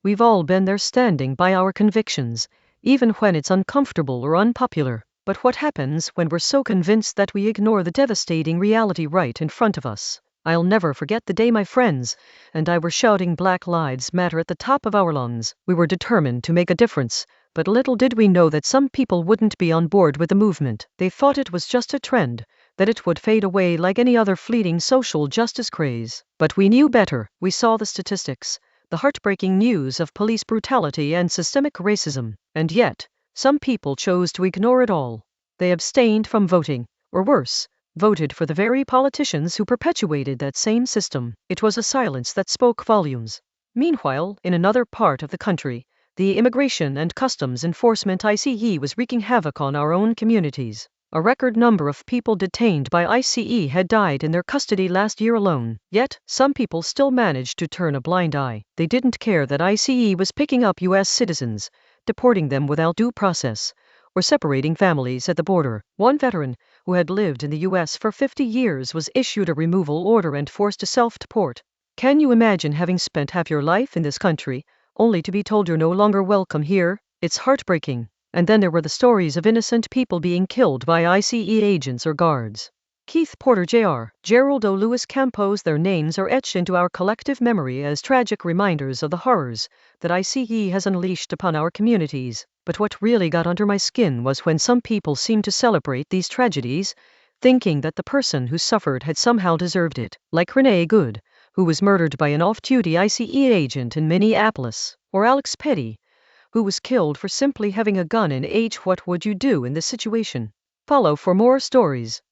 We've all been there standing by our convictions, even when it's uncomfortable or unpopular. But what happens when we're so convinced that we ignore the devastating reality right in front of us? I'll never forget the day my friends and I were shouting Black Lives Matter at the top of our lungs. We were determined to make a difference, but little did we know that some people wouldn't be on board with the movement. They thought it was just a trend, that it would fade away like any other fleeting social justice craze. But we knew better. We saw the statistics, the heartbreaking news of police brutality and systemic racism, and yet, some people chose to ignore it all. They abstained from voting, or worse, voted for the very politicians who perpetuated that same system. It was a silence that spoke volumes. Meanwhile, in another part of the country, the Immigration and Customs Enforcement ICE was wreaking havoc on our own communities. A record number of people detained by ICE had died in their custody last year alone. Yet, some people still managed to turn a blind eye. They didn't care that ICE was picking up U.S. citizens, deporting them without due process, or separating families at the border. One veteran, who had lived in the U.S. for 50 years, was issued a removal order and forced to self-deport. Can you imagine having spent half your life in this country, only to be told you're no longer welcome here? It's heartbreaking. And then there were the stories of innocent people being killed by ICE agents or guards. Keith Porter Jr., Gerald O. Lewis Campos, their names are etched into our collective memory as tragic reminders of the horrors that ICE has unleashed upon our communities. But what really got under my skin was when some people seemed to celebrate these tragedies, thinking that the person who suffered had somehow deserved it, like Renee Good, who was murdered by an off-duty ICE agent in Minneapolis, or Alex Petty, who was killed for simply having a gun in H. What would you do in this situation? Follow for more stories.